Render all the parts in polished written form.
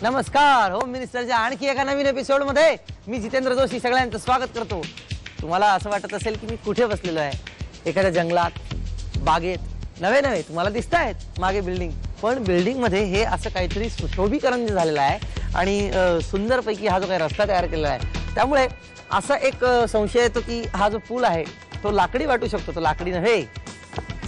नमस्कार. होम मिनिस्टरच्या आणखी एका नवीन एपिसोड मध्ये मी जितेंद्र जोशी सगळ्यांचं स्वागत करतो. तुम्हाला असं वाटत असेल की मी कुठे बसलेलो आहे? एखाद्या जंगलात, बागेत. नवे नवे तुम्हाला दिसत आहेत मागे बिल्डिंग, पण बिल्डिंग मध्ये हे असं काहीतरी सुशोभीकरण झालेलं आहे आणि सुंदरपैकी हा जो काही रस्ता तयार केलेला आहे त्यामुळे असा एक संशय येतो की हा जो पूल आहे तो लाकडी वाटू शकतो. तो लाकडी नव्हे,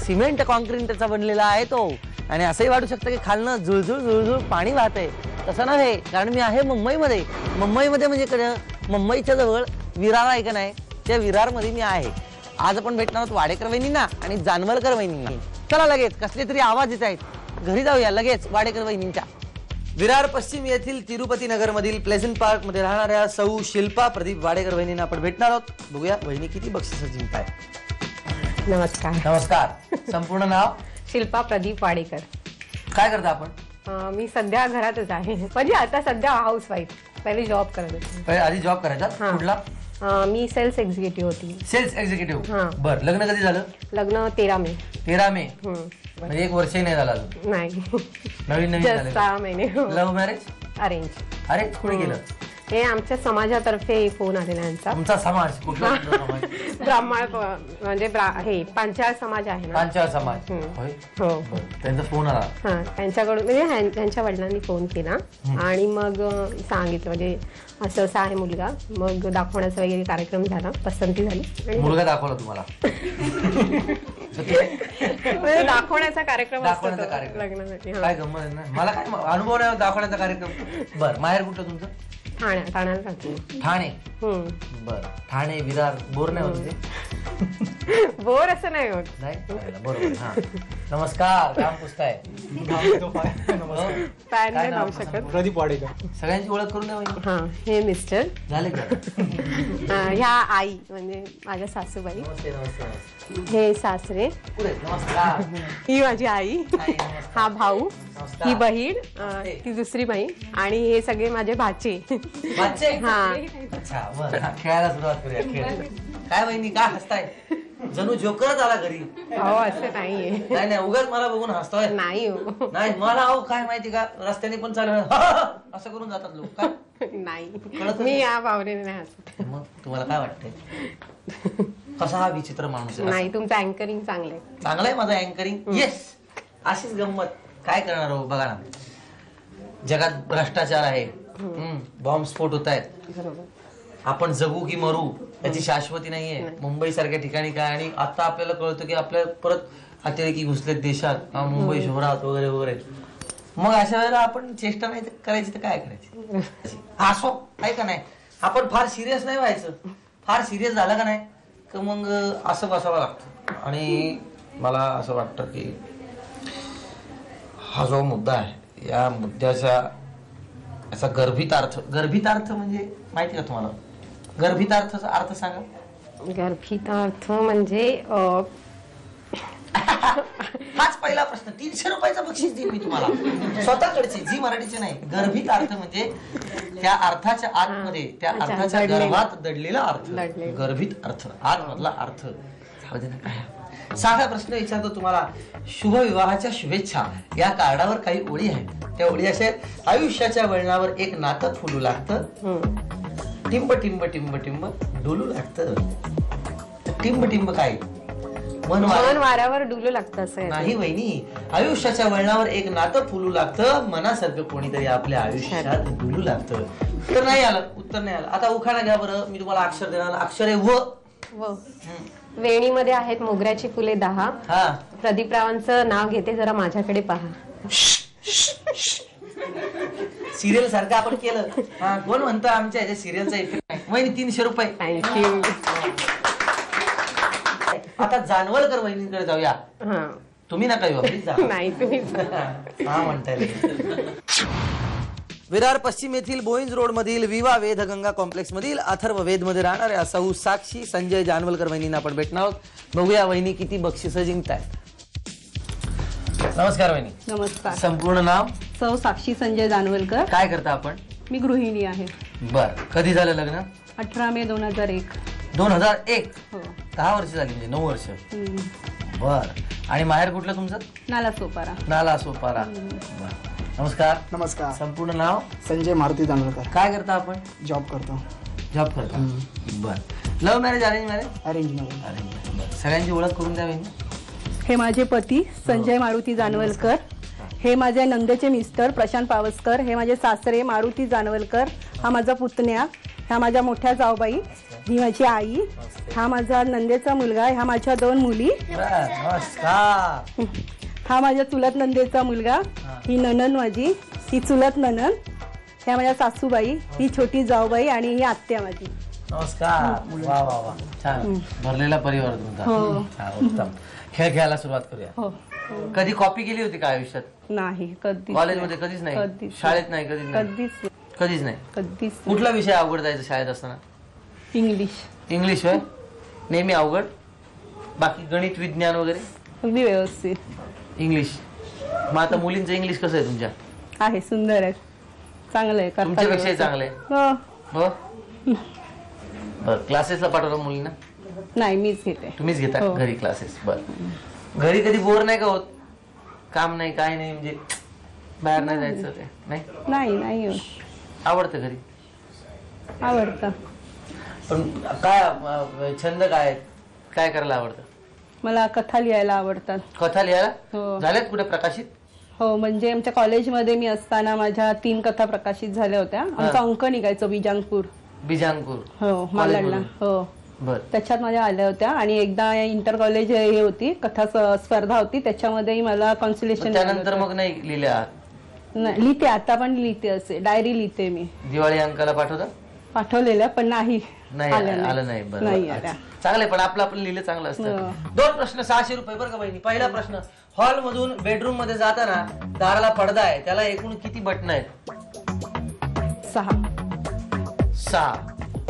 सिमेंट कॉन्क्रीटचा बनलेला आहे तो. आणि असंही वाटू शकतं की खालनं झुळझुळ झुळझुळ पाणी वाहतंय. तसं नव्हे, कारण मी आहे मुंबईमध्ये. मुंबईमध्ये म्हणजे मुंबईच्या जवळ विरार आहे का नाही, त्या विरारमध्ये मी आहे. आज आपण भेटणार आहोत वाडेकर वहिनींना आणि जानवलकर वहिनींना. चला लगेच कसले तरी आवाज येत आहेत, घरी जाऊया लगेच वाडेकर वहिनींच्या. विरार पश्चिम येथील तिरुपती नगर मधील प्लेझंट पार्क मध्ये राहणाऱ्या सौ शिल्पा प्रदीप वाडेकर वहिनींना आपण भेटणार आहोत. बघूया वहिनी किती बक्षीस जिंकताय. नमस्कार. नमस्कार. संपूर्ण नाव? शिल्पा प्रदीप वाडेकर. काय करता आपण? मी सध्या घरातच आहे, म्हणजे आता सध्या हाऊसवाईफ. पहिले जॉब करत होते. आधी जॉब करायचा? कुठला? मी सेल्स एक्झिक्युटिव्ह होती. Sales executive. बर. लग्न कधी झालं? लग्न 13 मे. 13 मे. म्हणजे 1 वर्षही नाही झाला अजून? नाही, नवीन नवीन जस्ट 6 महिने. Love marriage? अरेंज. अरे कोणी केलं? हे आमच्या समाजातर्फे फोन आलेला यांचा. तुमचा समाज कुठला? ब्राह्मण म्हणजे हे पांचाळ समाज आहे ना. पांचाळ समाज. हो. त्यांचा फोन आला? हा, त्यांच्याकडून म्हणजे त्यांच्या वडिलांनी फोन केला आणि मग सांगितलं म्हणजे असं असं आहे मुलगा. मग दाखवण्याचा वगैरे कार्यक्रम झाला, पसंती झाली. मुलगा दाखवला तुम्हाला? म्हणजे दाखवण्याचा कार्यक्रम असतो लग्नासाठी. काय गंमत आहे ना. मला काय अनुभव नाही दाखवण्याचा कार्यक्रम. बर. माहेर कुठलं तुमचं? ठाण्यात राहतो. ठाणे. बर. ठाणे विरार बोर नाही होत ते? बोर असं नाही होत. नाही बरोबर. हा. नमस्कार. काम पुसताय? पॅन नाही लावू शकत. प्रदीप वाडेकर. सगळ्यांची ओळख करून द्या. हा, हे मिस्टर झाले का? ह्या आई म्हणजे माझ्या सासूबाई. नमस्ते. हे सासरे. नमस्कार. ही माझी आई. हा भाऊ. ही बहीण. ती दुसरी बहीण. आणि हे सगळे माझे भाचे. हा. अच्छा. बरं. खेळायला सुरुवात करूया. खेळ. काय बहिणी काय हसताय? जणू जोकरच आला घरी. हो, असं नाहीये. नाही नाही, उगाच मला बघून हसतोय. नाही हो. नाही मला अहो काय माहिती का, रस्त्याने पण चालू असं करून जातात लोक. काय नाही, मी या भावनेने नाही हसत. मग तुम्हाला काय वाटतंय? कसा हा विचित्र माणूस आहे? नाही, तुमचं अँकरिंग चांगलंय. चांगलंय माझं अँकरिंग. येस. अशीच गंमत. काय करणार हो, बघा ना, जगात भ्रष्टाचार आहे, बॉम्बस्फोट होत आहेत. आपण जगू की मरू याची शाश्वती नाहीये मुंबई सारख्या ठिकाणी. काय आणि आता आपल्याला कळतं की आपल्या परत अतिरेकी घुसलेत देशात, मुंबई शहरात वगैरे वगैरे. मग अशा वेळेला आपण चेष्टा नाही करायची तर काय करायची? असो आहे का नाही, आपण फार सिरियस नाही व्हायचं. फार सिरियस झालं का नाही तर मग असं बसावं लागतं. आणि मला असं वाटतं की हा जो मुद्दा आहे या मुद्द्याचा याचा गर्भितार्थ म्हणजे माहिती का तुम्हाला? गर्भितार्थाचा अर्थ सांगा. गर्भितार्थ म्हणजे हाच पहिला प्रश्न. 300 रुपयाचा बक्षीस देईन मी तुम्हाला, स्वतःकडचे, जी मराठीचे नाही. गर्भितार्थ म्हणजे त्या अर्थाच्या आतमध्ये, त्या अर्थाच्या गर्भात दडलेला अर्थ. गर्भित अर्थ, आतमधला अर्थ. साधा प्रश्न विचारतो तुम्हाला. शुभ विवाहाच्या शुभेच्छा या कार्डावर काही ओळी आहेत. त्या ओळी अशा आहेत. आयुष्याच्या वळणावर एक नातं फुलू लागतं, टिंब टिंब टिंब टिंब डुलू लागतं. टिंब टिंब काय? मन वाऱ्यावर डुलू लागतं असं नाही वहिनी. आयुष्याच्या वळणावर एक नातं फुलू लागतं, मनासारखं कोणीतरी आपल्या आयुष्यात डुलू लागतं. तर नाही आलं, उत्तर नाही आलं. आता उखाणा घ्या बरं, मी तुम्हाला अक्षर देणार. अक्षर आहे व. वेणीमध्ये आहेत मोगऱ्याची फुले 10. प्रदीपरावांचं नाव घेते, जरा माझ्याकडे पहा. सिरियल सारखं आपण केलं. कोण म्हणतं आमच्या ह्याच्या सिरियलचा इफेक्ट नाही. वहिनी 300 रुपये. थँक्यू. आता जानवलकर वहिनींकडे जाऊया. तुम्ही नका येऊ. नाही, तुम्ही हा म्हणताय. विरार पश्चिम येथील बोईंज रोड मधील विवा वेद गंगा कॉम्प्लेक्स मधील अथर्व वेद मध्ये राहणाऱ्या सौ साक्षी संजय जानवलकर वहिनींना आपण भेटणार आहोत. बघूया वहिनी किती बक्षिसं जिंकतायत. नमस्कार वहिनी. नमस्कार. संपूर्ण नाव? सौ साक्षी संजय जानवलकर. काय करता आपण? मी गृहिणी आहे. बर. कधी झालं लग्न? 18 मे 2001. 2001. हो. 10 वर्ष झाली, म्हणजे 9 वर्ष. बर. आणि माहेर कुठलं तुमचं? नाला सोपारा. नाला सोपारा. नमस्कार. नमस्कार. संपूर्ण नाव? संजय मारुती जानवलकर. काय करता आपण? जॉब करतो. जॉब करता. बर. Love marriage arrange marriage? Arrange marriage. Arrange. सगळ्यांची ओळख करून द्या बहिणी. हे माझे पती संजय मारुती जानवलकर. हे माझे नंदेचे मिस्टर प्रशांत पावसकर. हे माझे सासरे मारुती जानवलकर. हा माझा पुतण्या. ह्या माझ्या मोठ्या जाऊबाई. ही माझी आई. हा माझा नंदेचा मुलगा. ह्या माझ्या 2 मुली. नमस्कार. हा माझ्या चुलत नंदेचा मुलगा. ही नणन माझी. ही चुलत नणन. ह्या माझ्या सासूबाई. ही छोटी जाऊबाई आणि ही आत्या माझी. नमस्कार. वा वा वा. छान. भरलेला परिवार तुमचा. छान, उत्तम. खेळ खेळायला सुरुवात करूया. हो. कधी कॉपी केली होती का आयुष्यात? नाही कधीच. कॉलेजमध्ये कधीच नाही? कधीच. शाळेत नाही? कधीच नाही? कधीच कधीच नाही. कधीच. कुठला विषय अवघड जायचा शाळेत असताना? इंग्लिश. इंग्लिश होय? नेहमी अवघड? बाकी गणित विज्ञान वगैरे? अगदी व्यवस्थित इंग्लिश. मग आता मुलींचं इंग्लिश कसं आहे तुमच्या? आहे. सुंदर आहे. चांगलं आहे. करता तुमच्यापेक्षाही व्यवस्थित. चांगलं आहे. हो. हो. बर. क्लासेसला पाठवलं मुलींना? नाही मीच घेते. तुम्हीच घेता हो. घरी क्लासेस? बर. घरी कधी बोर नाही का होत? काम नाही काय नाही म्हणजे बाहेर नाही जायचं ते? नाही. नाही नाही होत. आवडतं घरी? आवडतं. पण काय छंद काय आहेत? काय करायला आवडतं? मला कथा लिहायला आवडतात. कथा लिहायला? हो. झाल्यात कुठे प्रकाशित? हो म्हणजे आमच्या कॉलेजमध्ये मी असताना माझ्या 3 कथा प्रकाशित झाल्या होत्या. आमचा अंक निघायचो बिजांगपूर. बिजांगपूर. हो मालाडला. हो बर. त्याच्यात माझ्या आल्या होत्या. आणि एकदा इंटर कॉलेज हे होती कथा स्पर्धा होती त्याच्यामध्येही मला कॉन्सुलेशन. त्यानंतर मग नाही लिहिल्या? लिहिते. आता पण लिहिते. असे डायरी लिहिते मी. दिवाळी अंकाला पाठवता? पाठवलेल्या पण नाही आलं नाही. बरं. नाही आल्या. चांगलंय पण आपलं आपण लिहिलं चांगलं असतं. 2 प्रश्न 600 रुपये बरं का बहिणी. पहिला प्रश्न, हॉल मधून बेडरूम मध्ये जाताना दाराला पडदा आहे त्याला एकूण किती बटन आहेत? 6. 6.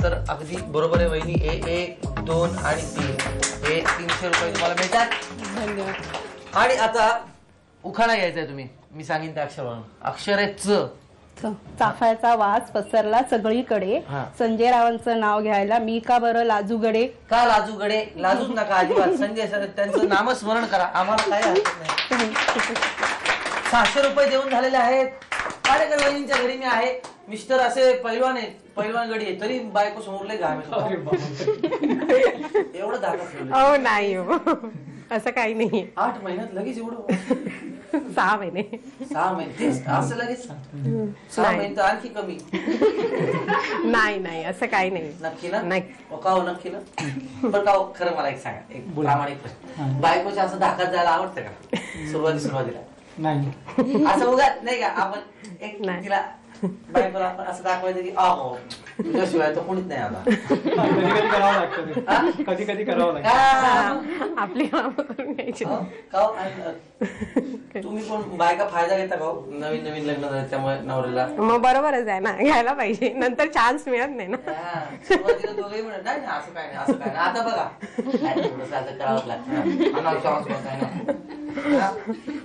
तर अगदी बरोबर आहे वहिनी. 1, 2 आणि 3 हे 300 रुपये तुम्हाला मिळतात. धन्यवाद. आणि आता उखाणा घ्यायचा आहे तुम्ही. मी सांगेन त्या अक्षरावरून. अक्षर आहे च. चाफ्याचा वास पसरला सगळीकडे. हा. संजय रावांचं नाव घ्यायला मी का बरं लाजूगडे. का लाजूगडे? लाजूच नका अजिबात. संजय सर त्यांचं नामस्मरण करा. आम्हाला काही हरकत नाही. 600 रुपये देऊन झालेले आहेत. कार्यकर वहिनींच्या घरी मी आहे. मिस्टर असे पैलवान आहेत. पैलवान गडी आहे तरी बायको समोर लय घाम येतो. एवढं धाका ठेवलं. हो नाही हो. असं काही नाही. 8 महिन्यात लगेच एवढं? 6 महिने. 6 महिने तेच असं लगेच? 6 महिने तर आणखी कमी. नाही नाही असं काही नाही. नक्की ना? नाही. का हो नक्की ना? पण का हो खरं मला एक सांगा. एक प्रामाणिक प्रश्न. बायकोच्या असं धाकात जायला आवडतं का सुरुवातीला? नाही. असं उगा नाही का आपण एक नाही. तिला बायकोला आपण असं दाखवायचं की अहो तुझ्याशिवाय तर कोणीच नाही आता. कधी कधी करावं लागतं. कधी कधी करावं लागतं. का? आपली कामं करून घ्यायची. हो? का हो? आणि, तुम्ही पण बायका फायदा घेता का हो? नवीन नवीन लग्न झालं त्यामुळे नवऱ्याला? मग बरोबरच आहे ना. घ्यायला पाहिजे. नंतर चान्स मिळत नाही ना. हा, सुरुवातीला दोघेही म्हणत नाही ना असं काय नाही असं काय नाही. आता बघा काय थोडंसं आता करावंच लागतं. अनावश्यक असं काय नाही. हा?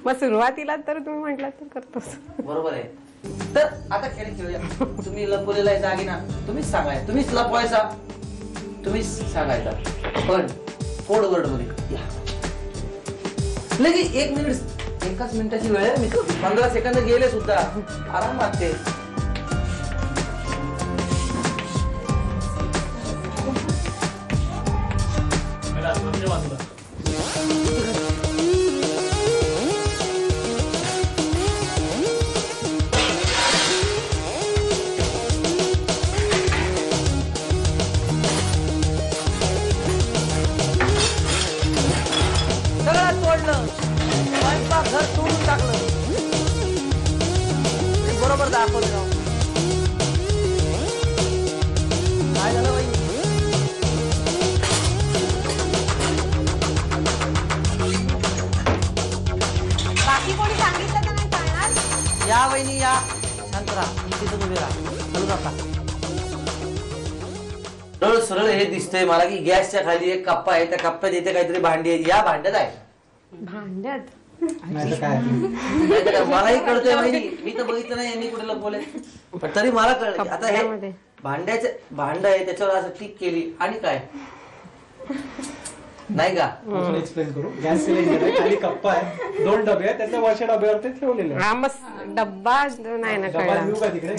मग सुरुवातीला तर तुम्ही म्हटलं तर करतोस. बरोबर आहे. तर आता खेळ खेळूया. तुम्ही लपवलेला आहे दागिना तुम्हीच सांगायचा. तुम्हीच लपवायचा. तुम्हीच सांगायचा. पण कोड वर्ड मध्ये लगेच 1 मिनिट. 1 मिनिटाची वेळ आहे. मी 15 सेकंद गेले सुद्धा. आरामात ते. सगळं तोडलं. स्वयंपाक घर सोडून टाकलं. हे बरोबर दाखवलं राव. काय झालं बाई? बाकी कोणी सांगितलं तर नाही चालणार. या वहिनी या. शांत राहा. तिथं उभे राहा. हलू नका. सरळ सरळ हे दिसतंय मला की गॅसच्या खाली एक कप्पा आहे. त्या कप्प्यात इथे काहीतरी भांडी आहे. या भांड्यात आहे. भांड्यात? नाही तर काय. नाहीतर काय, मलाही कळतंय वहिनी. मी तर बघितलं नाही यांनी कुठे लपवलंय. पण तरी मला कळलं. आता हे भांड्याचं भांड आहे त्याच्यावर असं टीक केली आणि काय नाही का? अजून एक्सप्लेन करू. गॅस सिलेंडर आहे, खाली कप्पा आहे, 2 डबे आहेत, त्यातल्या वरच्या डब्यावर ते ठेवलेले आहे. हा मग डब्बा नाही ना डबा कळला. देऊ का तिकडे?